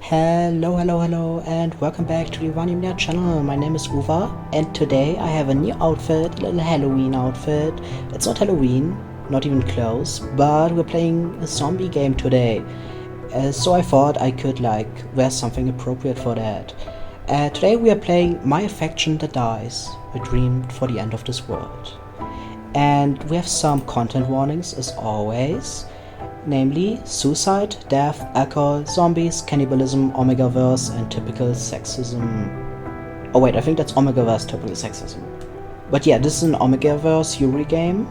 Hello, and welcome back to the Vanimia channel. My name is Uva, and today I have a new outfit, a little Halloween outfit. It's not Halloween, not even close, but we're playing a zombie game today. So I thought I could wear something appropriate for that. Today we are playing My Affection That Dies, a dream for the end of this world. And we have some content warnings as always. Namely, suicide, death, alcohol, zombies, cannibalism, Omegaverse, and typical sexism. Oh wait, I think that's Omegaverse, typical sexism. But yeah, this is an Omegaverse Yuri game.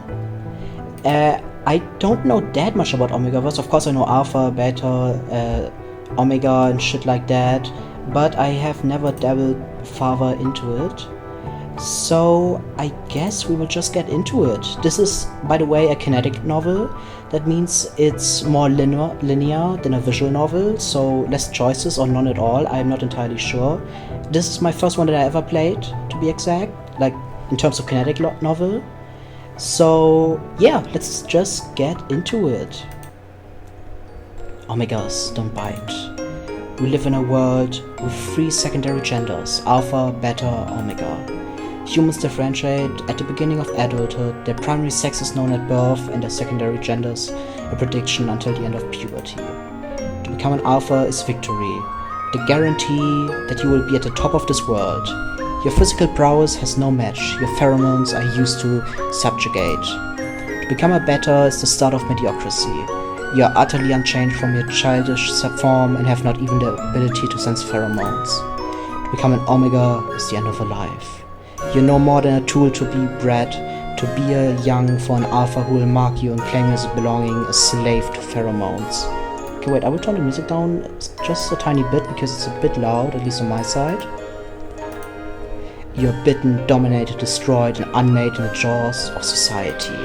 I don't know that much about Omegaverse. Of course I know Alpha, Beta, Omega and shit like that, but I have never dabbled farther into it. So I guess we will just get into it. This is, by the way, a kinetic novel. That means it's more linear than a visual novel, so less choices or none at all. I'm not entirely sure. This is my first one that I ever played, to be exact, in terms of kinetic novel. So yeah, let's just get into it. Omegas don't bite. We live in a world with 3 secondary genders: Alpha, Beta, Omega. Humans differentiate at the beginning of adulthood, their primary sex is known at birth, and their secondary genders a prediction until the end of puberty. To become an alpha is victory, the guarantee that you will be at the top of this world. Your physical prowess has no match, your pheromones are used to subjugate. To become a beta is the start of mediocrity. You are utterly unchanged from your childish form and have not even the ability to sense pheromones. To become an omega is the end of a life. You're no more than a tool to be bred, to be a young for an alpha who will mark you and claim you as belonging, a slave to pheromones. Okay, wait, I will turn the music down just a tiny bit because it's a bit loud, at least on my side. You're bitten, dominated, destroyed, and unmade in the jaws of society.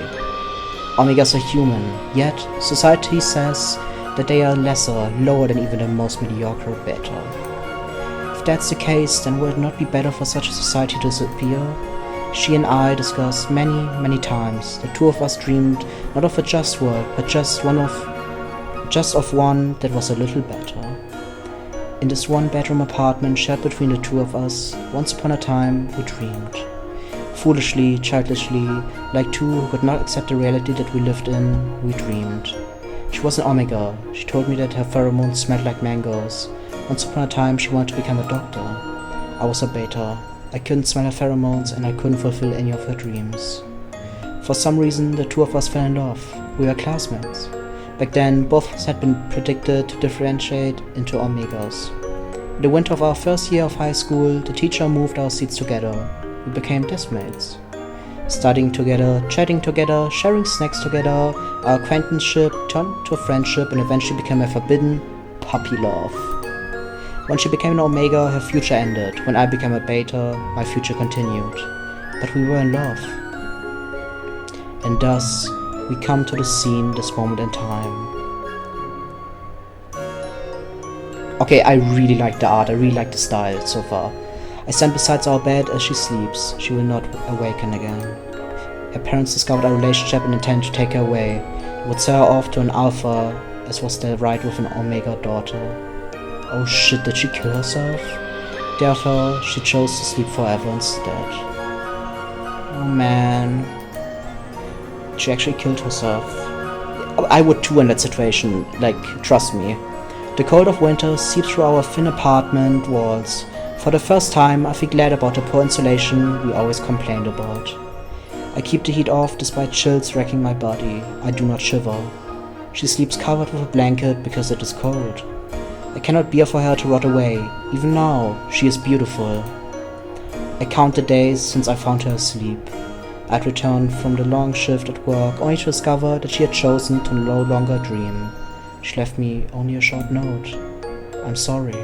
Omegas are human, yet society says that they are lesser, lower than even the most mediocre beta. If that's the case, then would it not be better for such a society to disappear? She and I discussed many times. The two of us dreamed not of a just world, but just of one that was a little better. In this one-bedroom apartment shared between the two of us, once upon a time we dreamed. Foolishly, childishly, like two who could not accept the reality that we lived in, we dreamed. She was an Omega. She told me that her pheromones smelled like mangoes. Once upon a time she wanted to become a doctor. I was a beta. I couldn't smell her pheromones and I couldn't fulfill any of her dreams. For some reason the two of us fell in love. We were classmates. Back then both of us had been predicted to differentiate into Omegas. In the winter of our first year of high school, the teacher moved our seats together. We became deskmates. Studying together, chatting together, sharing snacks together, our acquaintanceship turned to a friendship and eventually became a forbidden puppy love. When she became an Omega, her future ended. When I became a Beta, my future continued. But we were in love. And thus, we come to the scene, this moment in time. Okay, I really like the art, I really like the style so far. I stand beside our bed as she sleeps. She will not awaken again. Her parents discovered our relationship and intend to take her away. They would sell her off to an alpha, as was their right with an Omega daughter. Oh shit, did she kill herself? Therefore, she chose to sleep forever instead. Oh man. She actually killed herself. I would too in that situation, trust me. The cold of winter seeped through our thin apartment walls. For the first time, I feel glad about the poor insulation we always complained about. I keep the heat off despite chills wrecking my body. I do not shiver. She sleeps covered with a blanket because it is cold. I cannot bear for her to rot away. Even now, she is beautiful. I count the days since I found her asleep. I'd returned from the long shift at work only to discover that she had chosen to no longer dream. She left me only a short note. I'm sorry.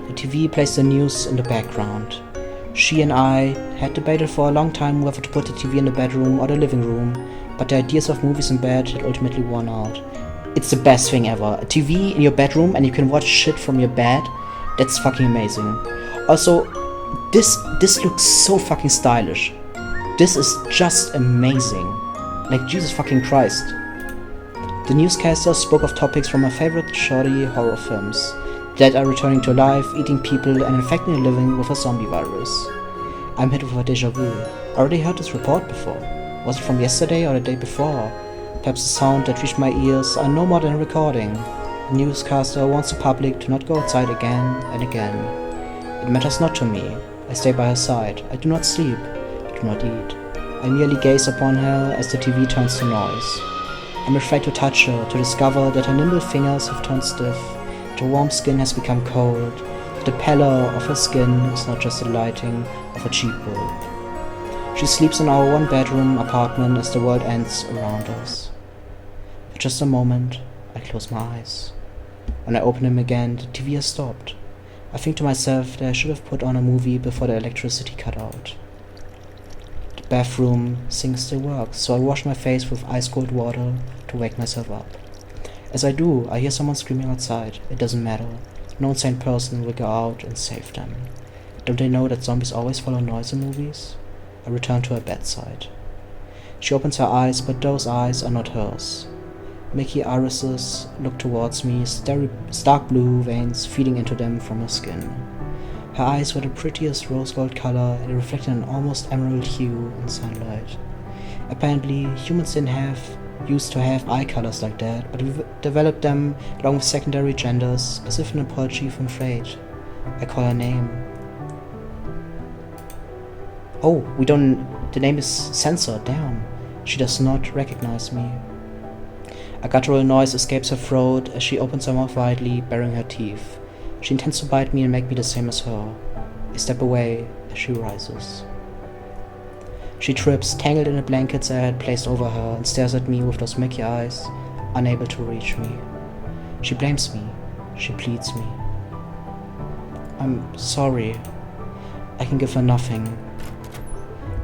The TV plays the news in the background. She and I had debated for a long time whether to put the TV in the bedroom or the living room, but the ideas of movies in bed had ultimately won out. It's the best thing ever. A TV in your bedroom and you can watch shit from your bed. That's fucking amazing. Also, this looks so fucking stylish. This is just amazing. Jesus fucking Christ. The newscaster spoke of topics from my favorite shoddy horror films. Dead are returning to life, eating people, and infecting the living with a zombie virus. I'm hit with a déjà vu. I already heard this report before. Was it from yesterday or the day before? Perhaps the sound that reached my ears are no more than a recording. The newscaster warns the public to not go outside again and again. It matters not to me. I stay by her side. I do not sleep. I do not eat. I merely gaze upon her as the TV turns to noise. I'm afraid to touch her, to discover that her nimble fingers have turned stiff, that her warm skin has become cold, that the pallor of her skin is not just the lighting of a cheap bulb. She sleeps in our one-bedroom apartment as the world ends around us. For just a moment, I close my eyes. When I open them again, the TV has stopped. I think to myself that I should have put on a movie before the electricity cut out. The bathroom sink still works, so I wash my face with ice-cold water to wake myself up. As I do, I hear someone screaming outside. It doesn't matter. No insane person will go out and save them. Don't they know that zombies always follow noise in movies? I return to her bedside. She opens her eyes, but those eyes are not hers. Milky irises look towards me, stark blue veins feeding into them from her skin. Her eyes were the prettiest rose gold color and reflected an almost emerald hue in sunlight. Apparently, humans used to have eye colors like that, but we developed them along with secondary genders, as if an apology from fate. I call her name. Oh, the name is censored, damn. She does not recognize me. A guttural noise escapes her throat as she opens her mouth widely, baring her teeth. She intends to bite me and make me the same as her. I step away as she rises. She trips, tangled in the blankets I had placed over her, and stares at me with those milky eyes, unable to reach me. She blames me. She pleads me. I'm sorry. I can give her nothing.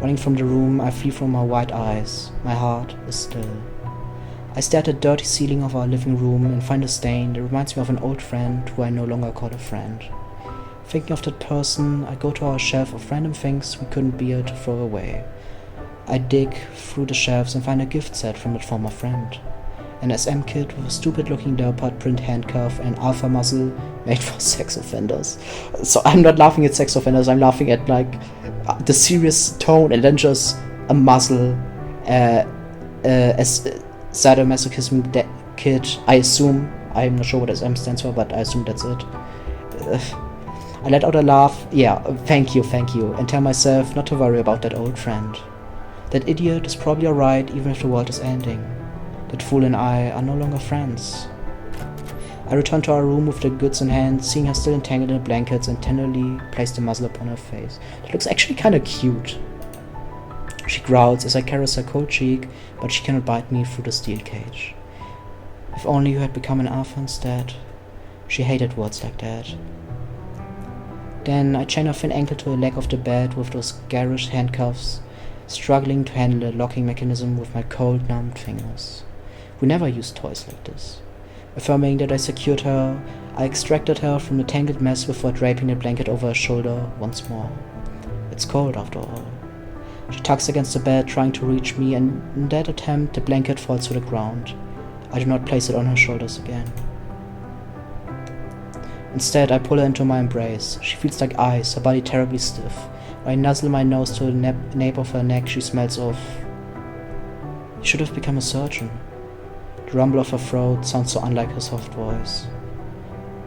Running from the room, I flee from her wide eyes. My heart is still. I stare at the dirty ceiling of our living room and find a stain that reminds me of an old friend who I no longer call a friend. Thinking of that person, I go to our shelf of random things we couldn't bear to throw away. I dig through the shelves and find a gift set from that former friend. An SM kit with a stupid-looking leopard print handcuff and alpha muzzle made for sex offenders. So I'm not laughing at sex offenders, I'm laughing at the serious tone and then just a muzzle as sadomasochism kit. I assume, I'm not sure what SM stands for, but I assume that's it. I let out a laugh, yeah, thank you, and tell myself not to worry about that old friend. That idiot is probably alright even if the world is ending. That fool and I are no longer friends. I return to our room with the goods in hand, seeing her still entangled in the blankets, and tenderly place the muzzle upon her face. It looks actually kinda cute. She growls as I caress her cold cheek, but she cannot bite me through the steel cage. If only you had become an alpha instead. She hated words like that. Then I chain her thin ankle to the leg of the bed with those garish handcuffs, struggling to handle the locking mechanism with my cold, numbed fingers. We never used toys like this. Affirming that I secured her, I extracted her from the tangled mess before draping the blanket over her shoulder once more. It's cold after all. She tugs against the bed, trying to reach me, and in that attempt the blanket falls to the ground. I do not place it on her shoulders again. Instead, I pull her into my embrace. She feels like ice, her body terribly stiff. When I nuzzle my nose to the nape of her neck, she smells of... He should have become a surgeon. The rumble of her throat sounds so unlike her soft voice.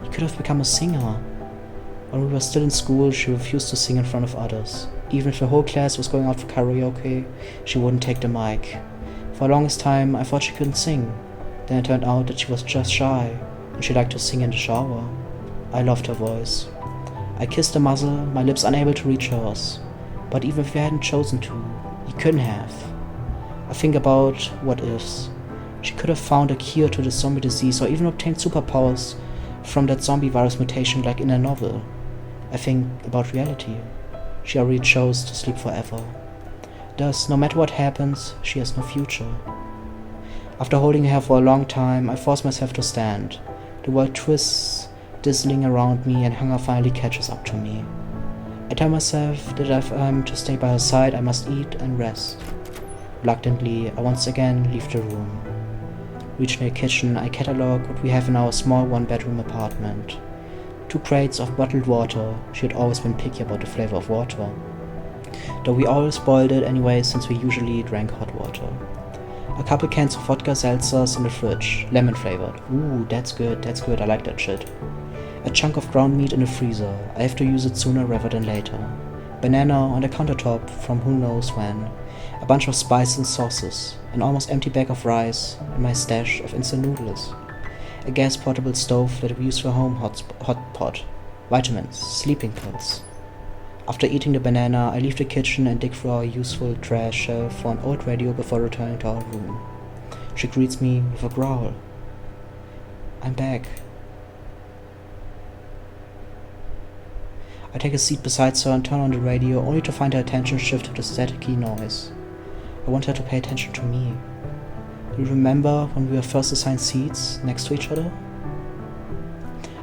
He could have become a singer. When we were still in school, she refused to sing in front of others. Even if the whole class was going out for karaoke, she wouldn't take the mic. For the longest time, I thought she couldn't sing. Then it turned out that she was just shy, and she liked to sing in the shower. I loved her voice. I kissed the muzzle, my lips unable to reach hers. But even if we hadn't chosen to, we couldn't have. I think about what ifs. She could have found a cure to the zombie disease or even obtained superpowers from that zombie virus mutation like in a novel. I think about reality. She already chose to sleep forever. Thus, no matter what happens, she has no future. After holding her for a long time, I force myself to stand. The world twists, dizzling around me, and hunger finally catches up to me. I tell myself that if I'm to stay by her side, I must eat and rest. Reluctantly, I once again leave the room. Reaching the kitchen, I catalog what we have in our small one-bedroom apartment. 2 crates of bottled water. She had always been picky about the flavor of water, though we always boiled it anyway since we usually drank hot water. A couple cans of vodka seltzers in the fridge, lemon flavored. Ooh, that's good, I like that shit. A chunk of ground meat in the freezer. I have to use it sooner rather than later. Banana on the countertop from who knows when. A bunch of spices and sauces. An almost empty bag of rice. And my stash of instant noodles. A gas portable stove that we use for home hot pot. Vitamins. Sleeping pills. After eating the banana, I leave the kitchen and dig through our useful trash shelf for an old radio before returning to our room. She greets me with a growl. I'm back. I take a seat beside her and turn on the radio, only to find her attention shift to the staticky noise. I want her to pay attention to me. Do you remember when we were first assigned seats next to each other?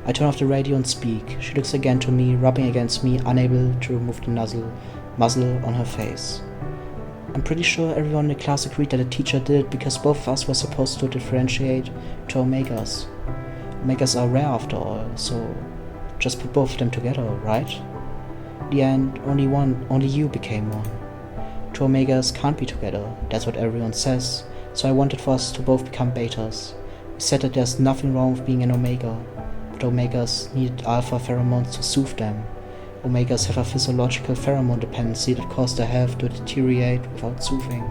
I turn off the radio and speak. She looks again to me, rubbing against me, unable to remove the muzzle on her face. I'm pretty sure everyone in the class agreed that the teacher did it because both of us were supposed to differentiate to omegas. Omegas are rare after all, so just put both of them together, right? In the end, only you became one. 2 omegas can't be together, that's what everyone says, so I wanted for us to both become betas. We said that there's nothing wrong with being an omega, but omegas needed alpha pheromones to soothe them. Omegas have a physiological pheromone dependency that caused their health to deteriorate without soothing.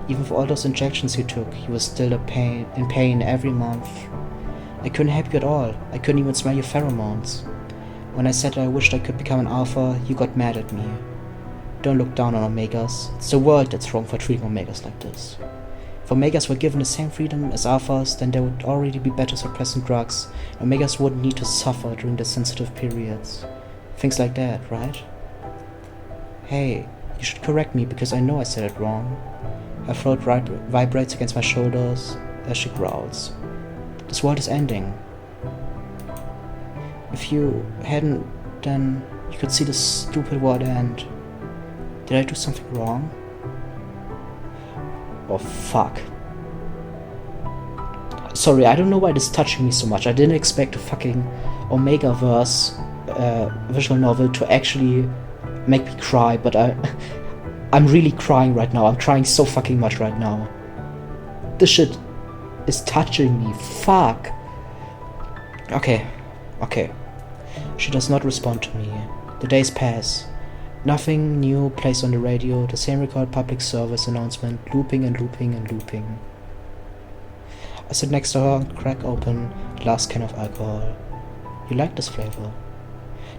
Even with all those injections you took, you were still in pain every month. I couldn't help you at all. I couldn't even smell your pheromones. When I said that I wished I could become an alpha, you got mad at me. Don't look down on omegas. It's the world that's wrong for treating omegas like this. If omegas were given the same freedom as alphas, then there would already be better suppressant drugs. Omegas wouldn't need to suffer during the sensitive periods. Things like that, right? Hey, you should correct me because I know I said it wrong. Her throat vibrates against my shoulders as she growls. This world is ending. If you hadn't, then you could see this stupid world end. Did I do something wrong? Oh fuck. Sorry, I don't know why this is touching me so much. I didn't expect a fucking Omega-verse visual novel to actually make me cry, but I'm really crying right now. I'm crying so fucking much right now. This shit is touching me. Fuck. Okay. She does not respond to me. The days pass. Nothing new plays on the radio, the same recorded public service announcement, looping and looping and looping. I sit next to her and crack open the last can of alcohol. You like this flavor?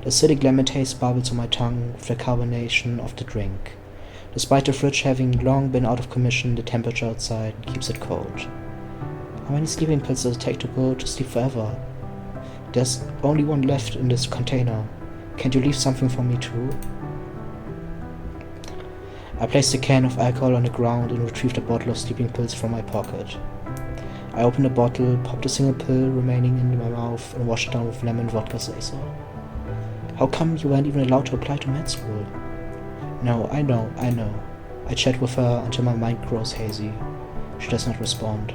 The acidic lemon taste bubbles on my tongue with the carbonation of the drink. Despite the fridge having long been out of commission, the temperature outside keeps it cold. How many sleeping pills does it take to go to sleep forever? There's only one left in this container. Can't you leave something for me too? I place the can of alcohol on the ground and retrieve the bottle of sleeping pills from my pocket. I open the bottle, pop the single pill remaining in my mouth, and wash it down with lemon vodka seltzer. How come you weren't even allowed to apply to med school? No, I know. I chat with her until my mind grows hazy. She does not respond.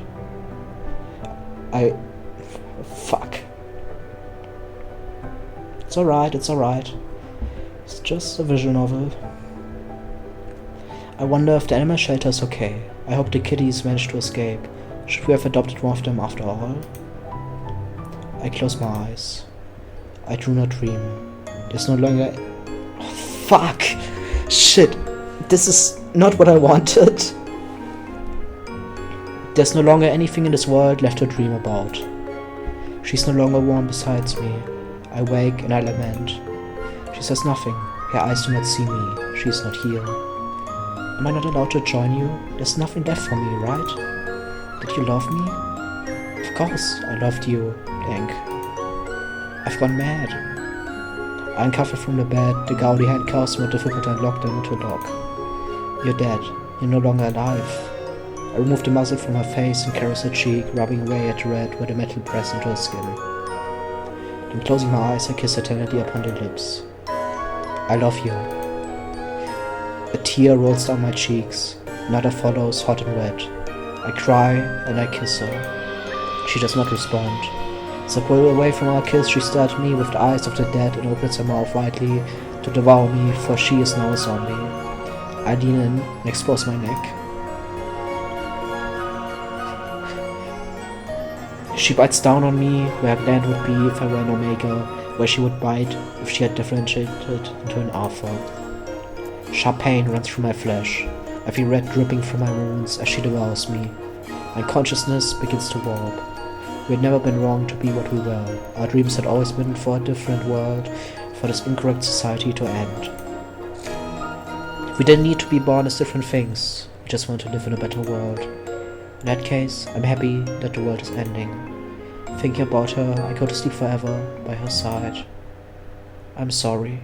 Fuck. It's alright. It's just a visual novel. I wonder if the animal shelter is okay. I hope the kitties managed to escape. Should we have adopted one of them after all? I close my eyes. I do not dream. There's no longer... Oh, fuck! Shit! This is not what I wanted. There's no longer anything in this world left to dream about. She's no longer warm beside me. I wake and I lament. She says nothing. Her eyes do not see me. She is not here. Am I not allowed to join you? There's nothing left for me, right? Did you love me? Of course, I loved you, Link. I've gone mad. I uncover from the bed. The gaudy handcuffs were difficult to unlock them to lock. You're dead. You're no longer alive. I remove the muzzle from her face and caress her cheek, rubbing away at the red where the metal pressed into her skin. Then closing my eyes, I kiss her tenderly upon the lips. I love you. A tear rolls down my cheeks. Another follows, hot and wet. I cry and I kiss her. She does not respond. As I pull away from our kiss, she stared at me with the eyes of the dead and opens her mouth widely to devour me, for she is now a zombie. I lean in and expose my neck. She bites down on me where a gland would be if I were an Omega, where she would bite if she had differentiated into an Alpha. Sharp pain runs through my flesh. I feel red dripping from my wounds as she devours me. My consciousness begins to warp. We had never been wrong to be what we were. Our dreams had always been for a different world, for this incorrect society to end. We didn't need to be born as different things. We just want to live in a better world. In that case, I'm happy that the world is ending. Thinking about her, I go to sleep forever by her side. I'm sorry.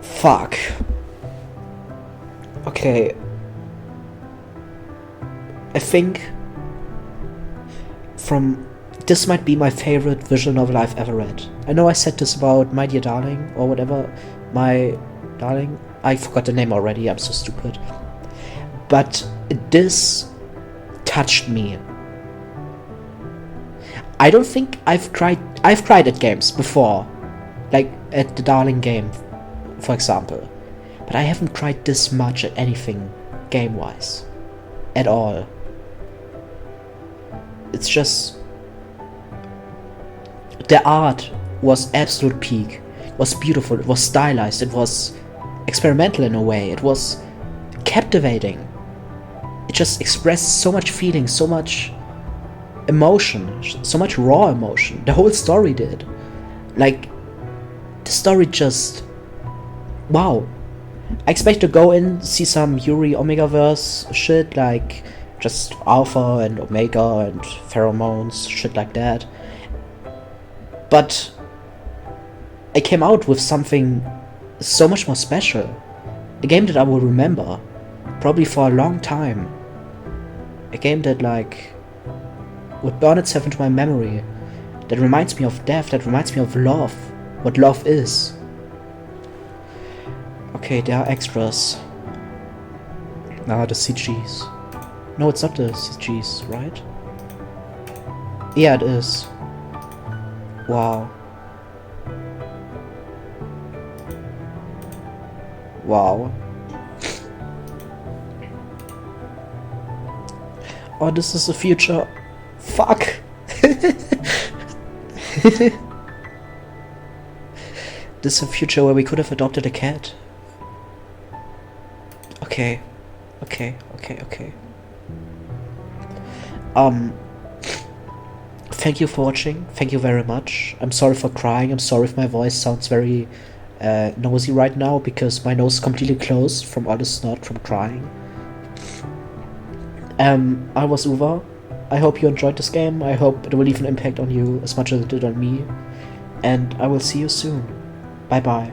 Fuck. Okay. I think this might be my favorite visual novel I've ever read. I know I said this about My Dear Darling or whatever. My Darling. I forgot the name already, I'm so stupid. But this touched me. I don't think I've cried at games before. Like at the Darling game, for example. But I haven't cried this much at anything game-wise. At all. It's just... the art was absolute peak. It was beautiful, it was stylized, it was experimental in a way, it was captivating. It just expressed so much feeling, so much emotion, so much raw emotion. The whole story did. Like, the story just... wow. I expect to go in, see some Yuri Omegaverse shit, like just Alpha and Omega and pheromones, shit like that. But I came out with something so much more special. A game that I will remember, probably for a long time. A game that, like, would burn itself into my memory. That reminds me of death, that reminds me of love. What love is. Okay, there are extras. Ah, the CGs. No, it's not the CGs, right? Yeah, it is. Wow. Wow. Oh, this is the future. Fuck. This is a future where we could have adopted a cat. Okay. Thank you for watching. Thank you very much. I'm sorry for crying. I'm sorry if my voice sounds very nosy right now, because my nose is completely closed from all the snot from crying. I was Uva. I hope you enjoyed this game. I hope it will leave an impact on you as much as it did on me. And I will see you soon. Bye bye.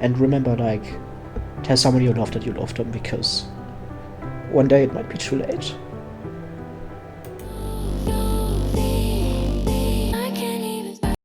And remember, like, tell someone you love that you love them, because one day it might be too late.